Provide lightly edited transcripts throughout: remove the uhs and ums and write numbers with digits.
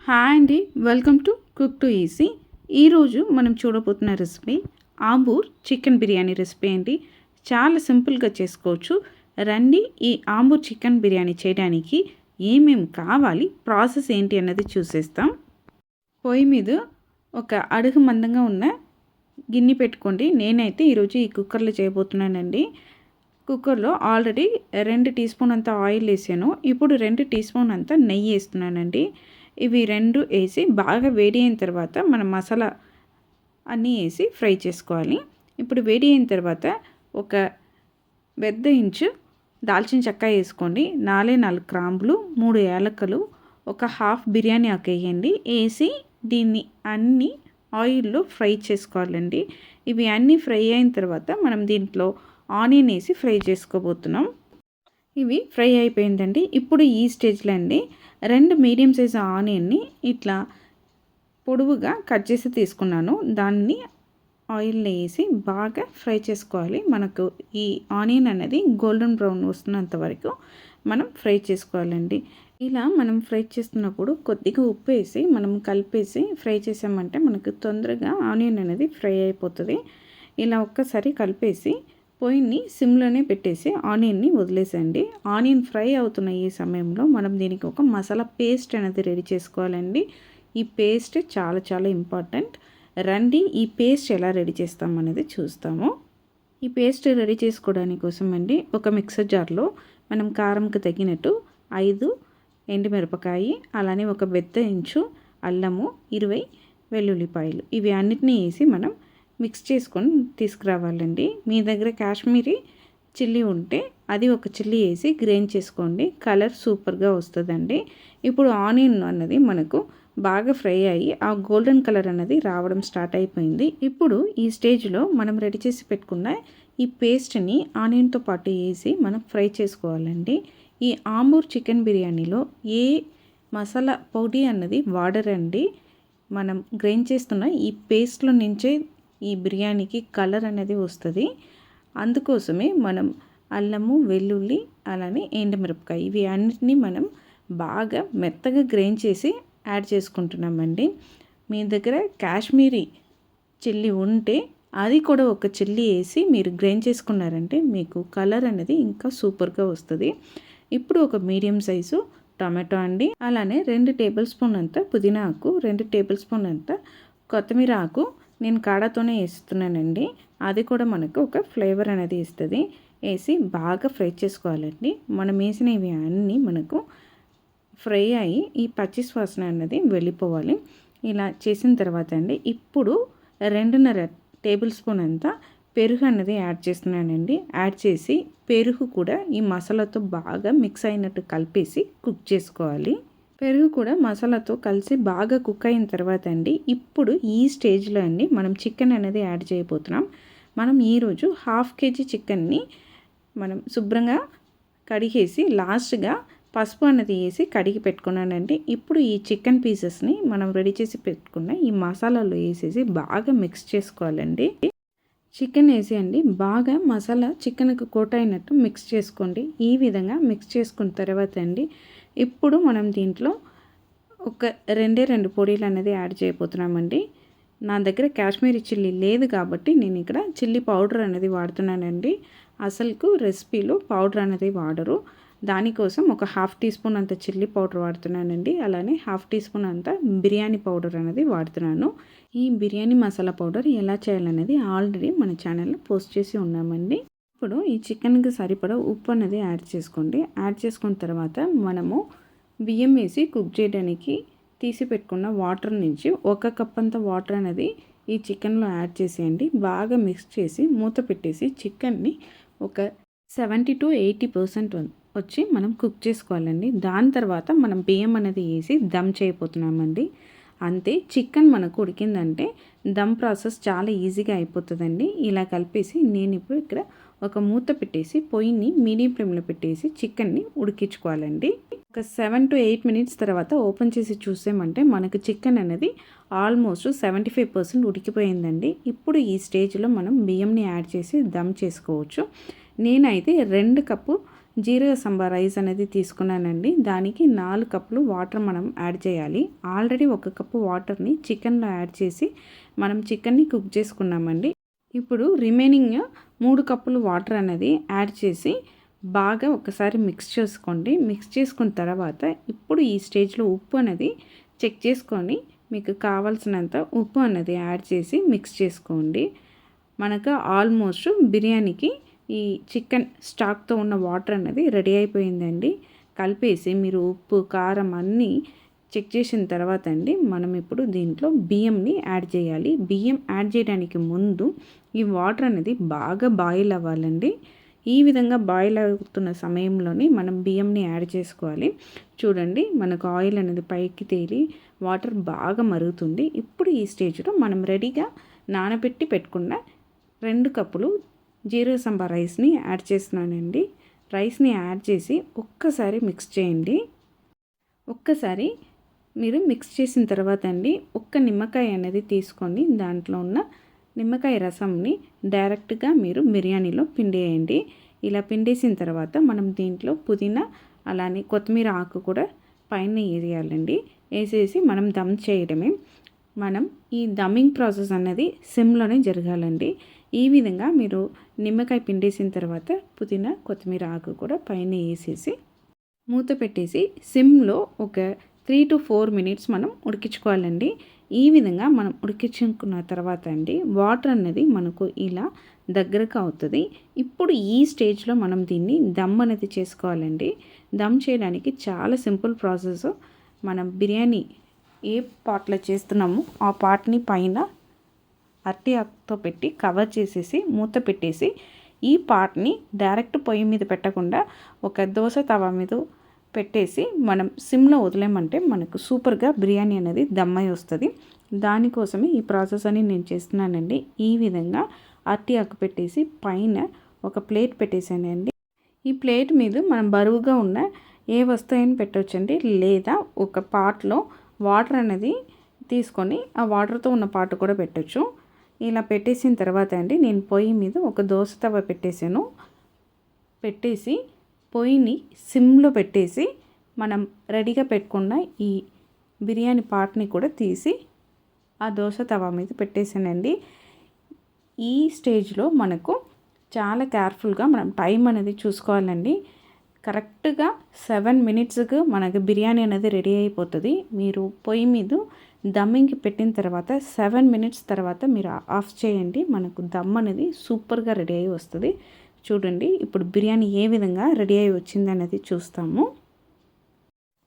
Hi అండి, welcome to cook to easy. ఈరోజు మనం చూడబోతున్న recipe Ambur chicken biryani recipe అండి. చాలా సింపుల్గా చేసుకోవచ్చు. రండి, ఈ ఆంబూర్ చికెన్ బిర్యానీ చేయడానికి ఏమేమి కావాలి, ప్రాసెస్ ఏంటి అన్నది చూసేస్తాం. పొయ్యి మీద ఒక అడుగు మందంగా ఉన్న గిన్నె పెట్టుకోండి. నేనైతే ఈరోజు ఈ కుక్కర్లో చేయబోతున్నానండి. కుక్కర్లో ఆల్రెడీ 2 టీ స్పూన్ అంత ఆయిల్ వేసాను. ఇప్పుడు 2 టీ స్పూన్ అంత నెయ్యి వేస్తున్నానండి. ఇవి 2 వేసి బాగా వేడి అయిన తర్వాత మనం మసాలా అన్నీ వేసి ఫ్రై చేసుకోవాలి. ఇప్పుడు వేడి అయిన తర్వాత ఒక పెద్ద ఇంచు దాల్చిన చెక్క వేసుకోండి. 4 గ్రాములు, 3 యాలక్కలు, ఒక హాఫ్ బిర్యానీ ఆకు వేయండి. వేసి దీన్ని అన్నీ ఆయిల్లో ఫ్రై చేసుకోవాలండి. ఇవి అన్నీ ఫ్రై అయిన తర్వాత మనం దీంట్లో ఆనియన్ వేసి ఫ్రై చేసుకోబోతున్నాం. ఇవి ఫ్రై అయిపోయిందండి. ఇప్పుడు ఈ స్టేజ్లో అండి 2 మీడియం సైజు ఆనియన్ని ఇట్లా పొడవుగా కట్ చేసి తీసుకున్నాను. దాన్ని ఆయిల్లో వేసి బాగా ఫ్రై చేసుకోవాలి. మనకు ఈ ఆనియన్ అనేది గోల్డెన్ బ్రౌన్ వస్తున్నంత వరకు మనం ఫ్రై చేసుకోవాలండి. ఇలా మనం ఫ్రై చేస్తున్నప్పుడు కొద్దిగా ఉప్పు వేసి మనం కలిపేసి ఫ్రై చేసామంటే మనకు తొందరగా ఆనియన్ అనేది ఫ్రై అయిపోతుంది. ఇలా ఒక్కసారి కలిపేసి పొయ్యిని సిమ్లోనే పెట్టేసి ఆనియన్ని వదిలేసండి. ఆనియన్ ఫ్రై అవుతున్న ఈ సమయంలో మనం దీనికి ఒక మసాలా పేస్ట్ అనేది రెడీ చేసుకోవాలండి. ఈ పేస్ట్ చాలా చాలా ఇంపార్టెంట్. రండి, ఈ పేస్ట్ ఎలా రెడీ చేస్తాం అనేది చూస్తాము. ఈ పేస్ట్ రెడీ చేసుకోవడానికి కోసం అండి ఒక మిక్సర్ జార్లో మనం కారంకి తగినట్టు 5 ఎండుమిరపకాయ, అలానే ఒక పెద్ద ఇంచు అల్లము, 20 వెల్లుల్లిపాయలు, ఇవి అన్నిటినీ వేసి మనం మిక్స్ చేసుకొని తీసుకురావాలండి. మీ దగ్గర కాశ్మీరీ చిల్లీ ఉంటే అది ఒక చిల్లీ వేసి గ్రైండ్ చేసుకోండి. కలర్ సూపర్గా వస్తుందండి. ఇప్పుడు ఆనియన్ అన్నది మనకు బాగా ఫ్రై అయ్యి ఆ గోల్డెన్ కలర్ అన్నది రావడం స్టార్ట్ అయిపోయింది. ఇప్పుడు ఈ స్టేజ్లో మనం రెడీ చేసి పెట్టుకున్న ఈ పేస్ట్ని ఆనియన్తో పాటు వేసి మనం ఫ్రై చేసుకోవాలండి. ఈ ఆంబూర్ చికెన్ బిర్యానీలో ఏ మసాలా పొడి అన్నది వాడరండి. మనం గ్రైండ్ చేస్తున్న ఈ పేస్ట్లో నుంచే ఈ బిర్యానీకి కలర్ అనేది వస్తుంది. అందుకోసమే మనం అల్లము, వెల్లుల్లి, అలానే ఎండుమిరపకాయ ఇవి అన్నిటినీ మనం బాగా మెత్తగా గ్రైండ్ చేసి యాడ్ చేసుకుంటున్నామండి. మీ దగ్గర కాశ్మీరీ చిల్లీ ఉంటే అది కూడా ఒక చిల్లీ వేసి మీరు గ్రైండ్ చేసుకున్నారంటే మీకు కలర్ అనేది ఇంకా సూపర్గా వస్తుంది. ఇప్పుడు ఒక మీడియం సైజు టమాటో అండి, అలానే 2 టేబుల్ స్పూన్ అంత పుదీనా ఆకు, 2 టేబుల్ స్పూన్ అంత కొత్తిమీర ఆకు నేను కాడతోనే వేస్తున్నానండి. అది కూడా మనకు ఒక ఫ్లేవర్ అనేది ఇస్తుంది. వేసి బాగా ఫ్రై చేసుకోవాలండి. మనం వేసినవి అన్నీ మనకు ఫ్రై అయ్యి ఈ పచ్చి వాసన అన్నది వెళ్ళిపోవాలి. ఇలా చేసిన తర్వాత అండి ఇప్పుడు 2.5 టేబుల్ స్పూన్ అంతా పెరుగు అన్నది యాడ్ చేస్తున్నానండి. యాడ్ చేసి పెరుగు కూడా ఈ మసాలాతో బాగా మిక్స్ అయినట్టు కలిపేసి కుక్ చేసుకోవాలి. పెరుగు కూడా మసాలాతో కలిసి బాగా కుక్ అయిన తర్వాత అండి ఇప్పుడు ఈ స్టేజ్లో అండి మనం చికెన్ అనేది యాడ్ చేయబోతున్నాం. మనం ఈరోజు 1/2 కేజీ చికెన్ని మనం శుభ్రంగా కడిగేసి లాస్ట్గా పసుపు అన్నది వేసి కడిగి పెట్టుకున్నానండి. ఇప్పుడు ఈ చికెన్ పీసెస్ని మనం రెడీ చేసి పెట్టుకున్న ఈ మసాలాలో వేసేసి బాగా మిక్స్ చేసుకోవాలండి. చికెన్ వేసి అండి బాగా మసాలా చికెన్కి కోట్ అయినట్టు మిక్స్ చేసుకోండి. ఈ విధంగా మిక్స్ చేసుకున్న తర్వాత అండి ఇప్పుడు మనం దీంట్లో ఒక 2 పొడిలు అనేది యాడ్ చేయబోతున్నామండి. నా దగ్గర కాశ్మీరీ చిల్లీ లేదు కాబట్టి నేను ఇక్కడ చిల్లీ పౌడర్ అనేది వాడుతున్నానండి. అసలుకు రెసిపీలో పౌడర్ అనేది వాడరు. దానికోసం ఒక 1/2 టీ స్పూన్ అంత చిల్లీ పౌడర్ వాడుతున్నానండి. అలానే 1/2 టీ స్పూన్ అంత బిర్యానీ పౌడర్ అనేది వాడుతున్నాను. ఈ బిర్యానీ మసాలా పౌడర్ ఎలా చేయాలనేది ఆల్రెడీ మన ఛానల్లో పోస్ట్ చేసి ఉన్నామండి. ఇప్పుడు ఈ చికెన్కి సరిపడా ఉప్పు అనేది యాడ్ చేసుకోండి. యాడ్ చేసుకున్న తర్వాత మనము బియ్యం వేసి కుక్ చేయడానికి తీసి పెట్టుకున్న వాటర్ నుంచి 1 కప్ అంత వాటర్ అనేది ఈ చికెన్లో యాడ్ చేసేయండి. బాగా మిక్స్ చేసి మూత పెట్టేసి చికెన్ని ఒక 70 to 80% వచ్చి మనం కుక్ చేసుకోవాలండి. దాని తర్వాత మనం బియ్యం అనేది వేసి దమ్ చేయబోతున్నామండి. అంతే, చికెన్ మనకు ఉడికిందంటే దమ్ ప్రాసెస్ చాలా ఈజీగా అయిపోతుందండి. ఇలా కలిపేసి నేను ఇప్పుడు ఇక్కడ ఒక మూత పెట్టేసి పొయ్యిని మీడియం ఫ్లేమ్లో పెట్టేసి చికెన్ని ఉడికించుకోవాలండి. ఒక 7 to 8 మినిట్స్ తర్వాత ఓపెన్ చేసి చూసామంటే మనకు చికెన్ అనేది ఆల్మోస్ట్ 75% ఉడికిపోయిందండి. ఇప్పుడు ఈ స్టేజ్లో మనం బియ్యంని యాడ్ చేసి దమ్ చేసుకోవచ్చు. నేనైతే 2 కప్పు జీరక సంబా రైస్ అనేది తీసుకున్నానండి. దానికి 4 కప్పులు వాటర్ మనం యాడ్ చేయాలి. ఆల్రెడీ 1 కప్పు వాటర్ని చికెన్లో యాడ్ చేసి మనం చికెన్ని కుక్ చేసుకున్నామండి. ఇప్పుడు రిమైనింగ్ 3 కప్పులు వాటర్ అనేది యాడ్ చేసి బాగా ఒకసారి మిక్స్ చేసుకోండి. మిక్స్ చేసుకున్న తర్వాత ఇప్పుడు ఈ స్టేజ్లో ఉప్పు అనేది చెక్ చేసుకొని మీకు కావాల్సినంత ఉప్పు అన్నది యాడ్ చేసి మిక్స్ చేసుకోండి. మనకు ఆల్మోస్ట్ బిర్యానీకి ఈ చికెన్ స్టాక్తో ఉన్న వాటర్ అనేది రెడీ అయిపోయిందండి. కలిపేసి మీరు ఉప్పు కారం అన్నీ చెక్ చేసిన తర్వాత అండి మనం ఇప్పుడు దీంట్లో బియ్యంని యాడ్ చేయాలి. బియ్యం యాడ్ చేయడానికి ముందు ఈ వాటర్ అనేది బాగా బాయిల్ అవ్వాలండి. ఈ విధంగా బాయిల్ అవుతున్న సమయంలోనే మనం బియ్యంని యాడ్ చేసుకోవాలి. చూడండి మనకు ఆయిల్ అనేది పైకి తేలి వాటర్ బాగా మరుగుతుంది. ఇప్పుడు ఈ స్టేజ్లో మనం రెడీగా నానబెట్టి పెట్టుకున్న 2 కప్పులు జీరక సంబా రైస్ని యాడ్ చేస్తున్నానండి. రైస్ని యాడ్ చేసి ఒక్కసారి మిక్స్ చేయండి. ఒక్కసారి మీరు మిక్స్ చేసిన తర్వాత అండి ఒక్క నిమ్మకాయ అనేది తీసుకొని దాంట్లో ఉన్న నిమ్మకాయ రసంని డైరెక్ట్గా మీరు బిర్యానీలో పిండేయండి. ఇలా పిండేసిన తర్వాత మనం దీంట్లో పుదీనా అలానే కొత్తిమీర ఆకు కూడా పైన వేయాలండి. వేసేసి మనం దమ్ చేయడమే. మనం ఈ దమ్మింగ్ ప్రాసెస్ అన్నది సిమ్లోనే జరగాలండి. ఈ విధంగా మీరు నిమ్మకాయ పిండేసిన తర్వాత పుదీనా కొత్తిమీర ఆకు కూడా పైన వేసేసి మూత పెట్టేసి సిమ్లో ఒక 3 to 4 మినిట్స్ మనం ఉడికించుకోవాలండి. ఈ విధంగా మనం ఉడికించుకున్న తర్వాత అండి వాటర్ అన్నది మనకు ఇలా దగ్గరకు అవుతుంది. ఇప్పుడు ఈ స్టేజ్లో మనం దీన్ని దమ్ అనేది చేసుకోవాలండి. దమ్ చేయడానికి చాలా సింపుల్ ప్రాసెస్. మనం బిర్యానీ ఏ పాట్లో చేస్తున్నామో ఆ పాట్ని పైన అరటి ఆకుతో పెట్టి కవర్ చేసేసి మూత పెట్టేసి ఈ పాట్ని డైరెక్ట్ పొయ్యి మీద పెట్టకుండా ఒక దోశ తవా మీద పెట్టేసి మనం సిమ్లో వదిలేమంటే మనకు సూపర్గా బిర్యానీ అనేది దమ్మై వస్తుంది. దానికోసమే ఈ ప్రాసెస్ అని నేను చేస్తున్నానండి. ఈ విధంగా అరటి ఆకు పెట్టేసి పైన ఒక ప్లేట్ పెట్టేసానండి. ఈ ప్లేట్ మీద మనం బరువుగా ఉన్న ఏ వస్తువుని పెట్టవచ్చండి. లేదా ఒక పాట్లో వాటర్ అనేది తీసుకొని ఆ వాటర్తో ఉన్న పాటు కూడా పెట్టచ్చు. ఇలా పెట్టేసిన తర్వాత అండి నేను పొయ్యి మీద ఒక దోశ తవ పెట్టేసాను. పెట్టేసి పొయ్యిని సిమ్లో పెట్టేసి మనం రెడీగా పెట్టుకున్న ఈ బిర్యానీ పాట్ని కూడా తీసి ఆ దోశ తవా మీద పెట్టేసానండి. ఈ స్టేజ్లో మనకు చాలా కేర్ఫుల్గా మనం టైం అనేది చూసుకోవాలండి. కరెక్ట్గా 7 మినిట్స్కి మనకి బిర్యానీ అనేది రెడీ అయిపోతుంది. మీరు పొయ్యి మీద దమ్మింగ్కి పెట్టిన తర్వాత 7 మినిట్స్ తర్వాత మీరు ఆఫ్ చేయండి. మనకు దమ్ అనేది సూపర్గా రెడీ అయ్యి వస్తుంది. చూడండి ఇప్పుడు బిర్యానీ ఏ విధంగా రెడీ అయ్యి వచ్చింది అనేది చూస్తాము.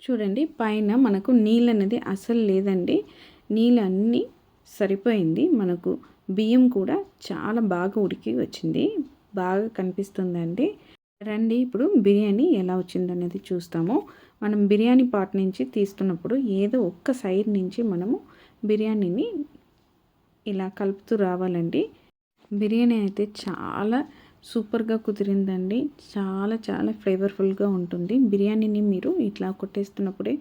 చూడండి పైన మనకు నీళ్ళు అనేది అసలు లేదండి. నీళ్ళు అన్నీ సరిపోయింది. మనకు బియ్యం కూడా చాలా బాగా ఉడికి వచ్చింది. బాగా కనిపిస్తుందండి. రండి ఇప్పుడు బిర్యానీ ఎలా వచ్చిందనేది చూస్తాము. మనం బిర్యానీ పాట్ నుంచి తీస్తున్నప్పుడు ఏదో ఒక్క సైడ్ నుంచి మనము బిర్యానీని ఇలా కలుపుతూ రావాలండి. బిర్యానీ అయితే చాలా సూపర్గా కుదిరిందండి. చాలా చాలా ఫ్లేవర్ఫుల్గా ఉంటుంది. బిర్యానీని మీరు ఇట్లా కొట్టేస్తున్నప్పుడే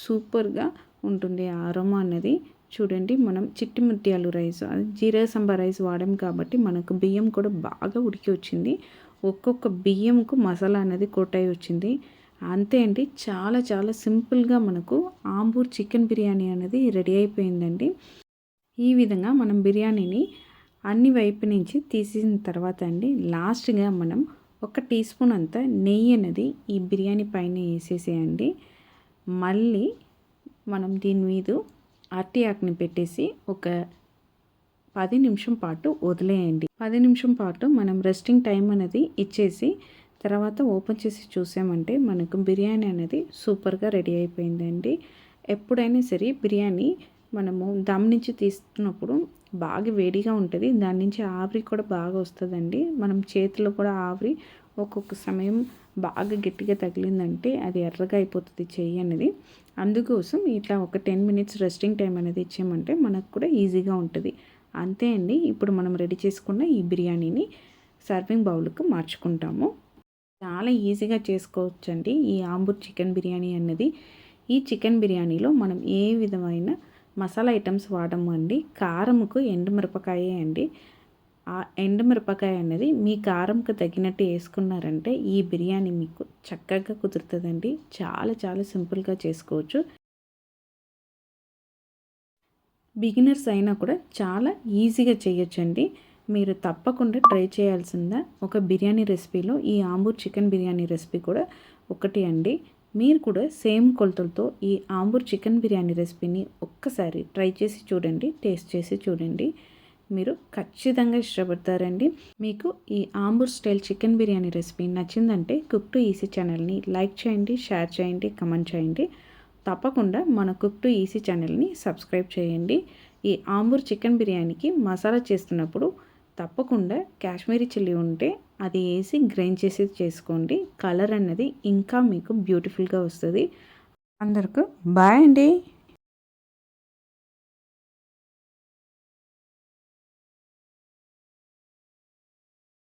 సూపర్గా ఉంటుంది ఆ అరోమా అన్నది. చూడండి మనం చిట్టి ముత్యాలు రైస్ అది జీరా సంబా రైస్ వాడాం కాబట్టి మనకు బియ్యం కూడా బాగా ఉడికి వచ్చింది. ఒక్కొక్క బియ్యంకు మసాలా అనేది కొట్టయి వచ్చింది. అంతే అండి. చాలా చాలా సింపుల్గా మనకు ఆంబూర్ చికెన్ బిర్యానీ అనేది రెడీ అయిపోయిందండి. ఈ విధంగా మనం బిర్యానీని అన్ని వైపు నుంచి తీసిన తర్వాత అండి లాస్ట్గా మనం 1 టీ స్పూన్ అంత నెయ్యి అనేది ఈ బిర్యానీ పైన వేసేసేయండి. మళ్ళీ మనం దీని మీద అరటి ఆకుని పెట్టేసి ఒక 10 నిమిషం పాటు వదిలేయండి. 10 నిమిషం పాటు మనం రెస్టింగ్ టైం అనేది ఇచ్చేసి తర్వాత ఓపెన్ చేసి చూసామంటే మనకు బిర్యానీ అనేది సూపర్గా రెడీ అయిపోయిందండి. ఎప్పుడైనా సరే బిర్యానీ మనము దమ్ నుంచి తీస్తున్నప్పుడు బాగా వేడిగా ఉంటుంది. దాని నుంచి ఆవిరి కూడా బాగా వస్తుందండి. మనం చేతిలో కూడా ఆవిరి ఒక్కొక్క సమయం బాగా గట్టిగా తగిలిందంటే అది ఎర్రగా అయిపోతుంది చెయ్యి అనేది. అందుకోసం ఇట్లా ఒక 10 మినిట్స్ రెస్టింగ్ టైం అనేది ఇచ్చామంటే మనకు కూడా ఈజీగా ఉంటుంది. అంతే అండి. ఇప్పుడు మనం రెడీ చేసుకున్న ఈ బిర్యానీని సర్వింగ్ బౌల్కి మార్చుకుంటాము. చాలా ఈజీగా చేసుకోవచ్చండి ఈ ఆంబూర్ చికెన్ బిర్యానీ అన్నది. ఈ చికెన్ బిర్యానీలో మనం ఏ విధమైన మసాలా ఐటమ్స్ వాడము అండి. కారంకు ఎండుమిరపకాయే అండి. ఆ ఎండుమిరపకాయ అనేది మీ కారంకు తగినట్టు వేసుకున్నారంటే ఈ బిర్యానీ మీకు చక్కగా కుదురుతుందండి. చాలా చాలా సింపుల్గా చేసుకోవచ్చు. బిగినర్స్ అయినా కూడా చాలా ఈజీగా చేయొచ్చండి. మీరు తప్పకుండా ట్రై చేయాల్సిందా ఒక బిర్యానీ రెసిపీలో ఈ ఆంబూర్ చికెన్ బిర్యానీ రెసిపీ కూడా ఒకటి అండి. మీరు కూడా సేమ్ కొలతలతో ఈ ఆంబూర్ చికెన్ బిర్యానీ రెసిపీని ఒక్కసారి ట్రై చేసి చూడండి, టేస్ట్ చేసి చూడండి. మీరు ఖచ్చితంగా ఇష్టపడతారండి. మీకు ఈ Ambur style chicken biryani recipe నచ్చిందంటే కుక్ టు ఈసీ ఛానల్ని లైక్ చేయండి, షేర్ చేయండి, కమెంట్ చేయండి. తప్పకుండా మన కుక్ టు ఈసీ ఛానల్ని సబ్స్క్రైబ్ చేయండి. ఈ ఆంబూర్ చికెన్ బిర్యానీకి మసాలా చేస్తున్నప్పుడు తప్పకుండా కాశ్మీరీ చిల్లీ ఉంటే అది వేసి గ్రైండ్ చేసి చేసుకోండి. కలర్ అన్నది ఇంకా మీకు బ్యూటిఫుల్గా వస్తుంది. అందరికీ బాయ్ అండి.